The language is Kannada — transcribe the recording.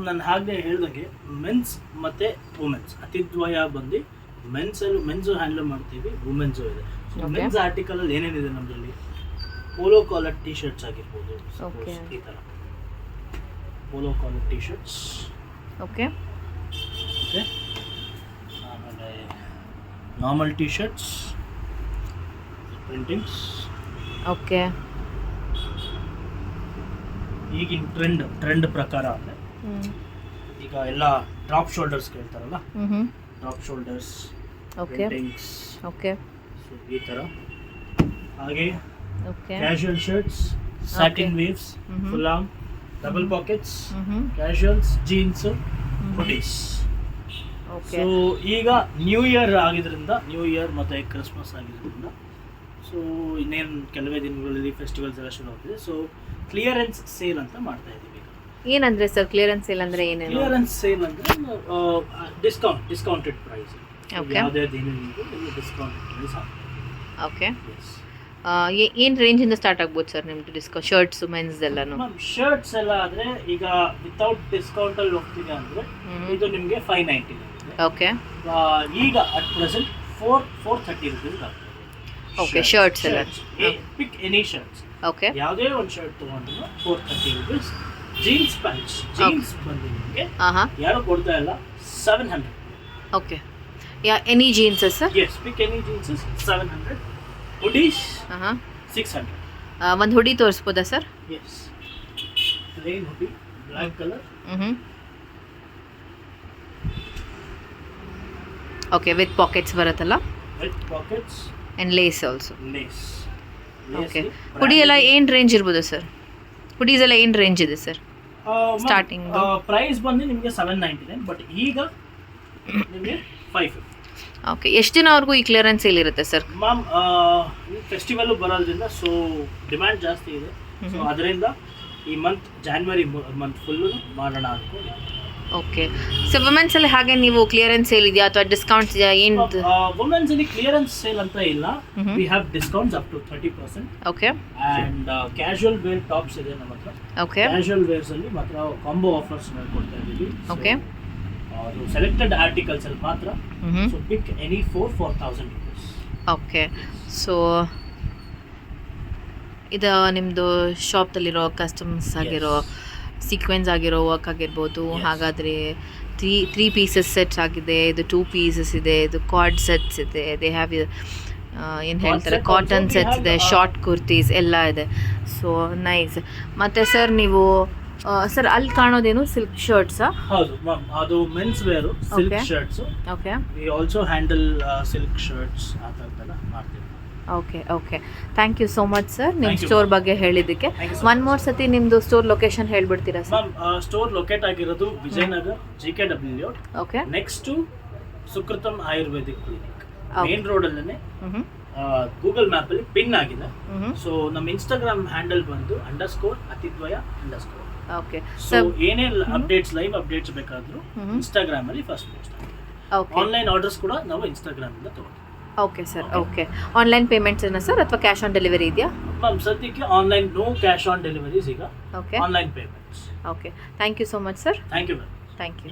ನಾನು ಹಾಗೆ ಹೇಳ್ದಂಗೆ ಮೆನ್ಸ್ ಮತ್ತು ವುಮೆನ್ಸ್ ಅತಿದ್ವಯ ಬಂದು ಮೆನ್ಸು ಹ್ಯಾಂಡಲ್ ಮಾಡ್ತೀವಿ, ವುಮೆನ್ಸು ಇದೆ. ಸೊ ಮೆನ್ಸ್ ಆರ್ಟಿಕಲಲ್ಲಿ ಏನೇನಿದೆ ನಮ್ಮಲ್ಲಿ, ಪೋಲೋ ಕಾಲರ್ ಟಿ ಶರ್ಟ್ಸ್ ಆಗಿರ್ಬೋದು, ಈ ಥರ polo collar T shirts. Okay, ಆಮೇಲೆ normal T shirts, printings. Okay, ಈಗಿನ ಟ್ರೆಂಡ್ ಪ್ರಕಾರ ಅಂದರೆ ಈಗ ಎಲ್ಲ ಡ್ರಾಪ್ ಶೋಲ್ಡರ್ಸ್ ಕೇಳ್ತಾರಲ್ಲ, drop shoulders, printings. Okay, so ಈ ಥರ. ಹಾಗೆ casual shirts, satin waves, full arm, double pockets, casuals, jeans, hoodies. So ಈಗ ನ್ಯೂ ಇಯರ್ ಆಗಿದ್ರಿಂದ, ನ್ಯೂ ಇಯರ್ ಮತ್ತು ಕ್ರಿಸ್ಮಸ್ ಆಗಿದ್ರಿಂದ, ಸೊ ಇನ್ನೇನು ಕೆಲವೇ ದಿನಗಳಲ್ಲಿ ಫೆಸ್ಟಿವಲ್ಸ್ ಎಲ್ಲ ಶುರು ಆಗ್ತಿದೆ. ಸೊ ಕ್ಲಿಯರೆನ್ಸ್ ಸೇಲ್ ಅಂತ ಮಾಡ್ತಾ ಇದ್ದೀವಿ. ಏನಂದ್ರೆ ಸರ್ ಕ್ಲಿಯರೆನ್ಸ್ ಸೇಲ್ ಅಂದರೆ ಏನೇನು? ಕ್ಲಿಯರೆನ್ಸ್ ಸೇಲ್ ಅಂದರೆ ಡಿಸ್ಕೌಂಟೆಡ್ ಪ್ರೈಸ್. ಯಾವುದೇ ದಿನದಿಂದ ಡಿಸ್ಕೌಂಟೆಡ್ ಪ್ರೈಸ್ ಆಗ್ತದೆ. ಓಕೆ, ಏನು ರೇಂಜಿಂದ ಸ್ಟಾರ್ಟ್ ಆಗ್ಬೋದು ಸರ್ ನಿಮ್ಮದು ಡಿಸ್ಕೌಂಟ್? ಶರ್ಟ್ಸು ಮೆನ್ಸ್ ಎಲ್ಲನೂ? ಶರ್ಟ್ಸ್ ಎಲ್ಲ ಆದರೆ ಈಗ ವಿತೌಟ್ ಡಿಸ್ಕೌಂಟಲ್ಲಿ ಹೋಗ್ತಿದೆ ಅಂದರೆ ಇದು ನಿಮಗೆ 590 ಇದೆ. ಓಕೆ, ಈಗ ಅಟ್ ಪ್ರೆಸೆಂಟ್ 430 ರುಪೀಸ್ ಆಗ್ತದೆ. ಓಕೆ, ಶರ್ಟ್ಸ್ ಎಲ್ಲ ಪಿಕ್ ಎನಿ ಶರ್ಟ್ಸ್. ಓಕೆ, ಯಾವುದೇ ಒಂದು ಶರ್ಟ್ ತೊಗೊಂಡ್ರು 430 ರುಪೀಸ್. ಜೀನ್ಸ್ ಪ್ಯಾಂಟ್ಸ್, ಜೀನ್ಸ್ ಬಂದು ನಿಮಗೆ ಯಾರು ಕೊಡ್ತಾ ಇಲ್ಲ, 700. Okay, any jeans sir? Yes, pick any jeans 700. Hoodies 600. ಒಂದು ಹುಡಿ ತೋರಿಸ್ಬೋದಾ sir? Yes, plain hoodie, black colour. Okay, with pockets ಬರುತ್ತಲ್ಲ? With pockets and lace also. Lace. Okay, hoodie ಎಲ್ಲ ಏನು ರೇಂಜ್ ಇರ್ಬೋದು ಸರ್? ಹುಡೀಸ್ ಎಲ್ಲ ಏನು ರೇಂಜ್ ಇದೆ ಸರ್ ಸ್ಟಾರ್ಟಿಂಗ್? ಪ್ರೈಸ್ ಬಂದು ನಿಮಗೆ 799, ಬಟ್ ಈಗ ನಿಮಗೆ 550. ಓಕೆ, ಎಷ್ಟು ದಿನವರೆಗೂ ಈ ಕ್ಲಿಯರೆನ್ಸ್ ಸೇಲ್ ಇರುತ್ತೆ ಸರ್? ಮ್ಯಾಮ್, ಫೆಸ್ಟಿವಲ್ಲು ಬರೋದ್ರಿಂದ ಸೊ ಡಿಮ್ಯಾಂಡ್ ಜಾಸ್ತಿ ಇದೆ. ಸೊ ಅದರಿಂದ ಈ ಜಾನ್ವರಿ ಮಂತ್ ಫುಲ್ಲು ಮಾಡೋಣ ಅನ್ಕೊಂಡು. ಓಕೆ, ಸೊ ವುಮೆನ್ಸ್ ಅಲ್ಲಿ ಹಾಗೆ ನೀವು ಕ್ಲಿಯರೆನ್ಸ್ ಸೇಲ್ ಇದೆಯಾ ಅಥವಾ ಡಿಸ್ಕೌಂಟ್ಸ್ ಇದೆಯಾ? ಏನು ವುಮೆನ್ಸ್ ಅಲ್ಲಿ ಕ್ಲಿಯರೆನ್ಸ್ ಸೇಲ್ ಅಂತ ಇಲ್ಲ. We have discounts up to 30%. Okay, and casual wear tops ಇದೆ ನಮ್ಮ ಹತ್ರ. ಓಕೆ, ಕ್ಯಾಶುಯಲ್ ವೇರ್ಸ್ ಅಲ್ಲಿ ಮಾತ್ರ ಕಾಂಬೋ ಆಫರ್ಸ್ ಕೊಡ್ತಾ ಇದ್ದೀವಿ. ಓಕೆ, ಅದು ಸೆಲೆಕ್ಟೆಡ್ ಆರ್ಟಿಕಲ್ಸ್ ಅಲ್ಲಿ ಮಾತ್ರ. ಸೊ ಪಿಕ್ ಎನಿ 4,000 rupees. ಓಕೆ, ಸೊ ಇದು ನಿಮ್ಮದು ಶಾಪ್ದಲ್ಲಿರೋ ಕಸ್ಟಮರ್ಸ್ ಆಗಿರೋ ಸೀಕ್ವೆನ್ಸ್ ಆಗಿರೋ ವರ್ಕ್ ಆಗಿರ್ಬೋದು. ಹಾಗಾದರೆ ತ್ರೀ ಪೀಸಸ್ ಸೆಟ್ಸ್ ಆಗಿದೆ, ಇದು 2 ಪೀಸಸ್ ಇದೆ, ಇದು ಕಾರ್ಡ್ ಸೆಟ್ಸ್ ಇದೆ, ದೇ ಹ್ಯಾವ್ ಏನು ಹೇಳ್ತಾರೆ ಕಾಟನ್ ಸೆಟ್ಸ್ ಇದೆ, ಶಾರ್ಟ್ ಕುರ್ತೀಸ್ ಎಲ್ಲ ಇದೆ. So nice. ಮತ್ತು ಸರ್ ನೀವು ಸರ್ ಅಲ್ಲಿ ಕಾಣೋದೇನು ಸಿಲ್ಕ್ ಶರ್ಟ್ಸಾ? ಹೌದು ಮ್ಯಾಮ್, ಅದು men's wear silk shirts. Okay, we also handle silk shirts ಆ ಥರದ್ದೆಲ್ಲ ಮಾಡ್ತೀವಿ. Okay, okay, thank you so much sir ನಿಮ್ಮ ಸ್ಟೋರ್ ಬಗ್ಗೆ ಹೇಳಿದ್ದಕ್ಕೆ. ಒನ್ ಮೋರ್ ಸತಿ ನಿಮ್ಮದು ಸ್ಟೋರ್ ಲೊಕೇಶನ್ ಹೇಳ್ಬಿಡ್ತೀರಾ ಸರ್? ಮ್ಯಾಮ್, ಸ್ಟೋರ್ ಲೊಕೇಟ್ ಆಗಿರೋದು Vijayanagar, GKW layout, okay, next to Sukritam ayurvedic clinic, main ರೋಡಲ್ಲೇ. ಗೂಗಲ್ ಮ್ಯಾಪಲ್ಲಿ ಪಿನ್ ಆಗಿದೆ. ಸೊ ನಮ್ಮ ಇನ್ಸ್ಟಾಗ್ರಾಮ್ ಹ್ಯಾಂಡಲ್ ಬಂದು _ಅತಿದ್ವಯ_. ಓಕೆ, ಸೊ ಏನೇ ಅಪ್ಡೇಟ್ಸ್, ಲೈವ್ ಅಪ್ಡೇಟ್ಸ್ ಬೇಕಾದರೂ ಇನ್ಸ್ಟಾಗ್ರಾಮ್ ಅಲ್ಲಿ ಫಸ್ಟ್ ಪೋಸ್ಟ್ ಆಗಿದೆ. ಆನ್ಲೈನ್ ಆರ್ಡರ್ಸ್ ಕೂಡ ನಾವು ಇನ್ಸ್ಟಾಗ್ರಾಮ್ ಇಂದ ತಗೊಳ್ತೀವಿ. Okay sir. Okay, online payments ಏನಾ ಸರ್ ಅಥವಾ ಕ್ಯಾಶ್ ಆನ್ ಡೆಲಿವರಿ ಇದೆಯಾ? ಮ್ಯಾಮ್, ಸದ್ಯಕ್ಕೆ online, no cash on deliveries ಈಗ. Okay, online payments. Okay, thank you so much sir. Thank you ma'am. Thank you.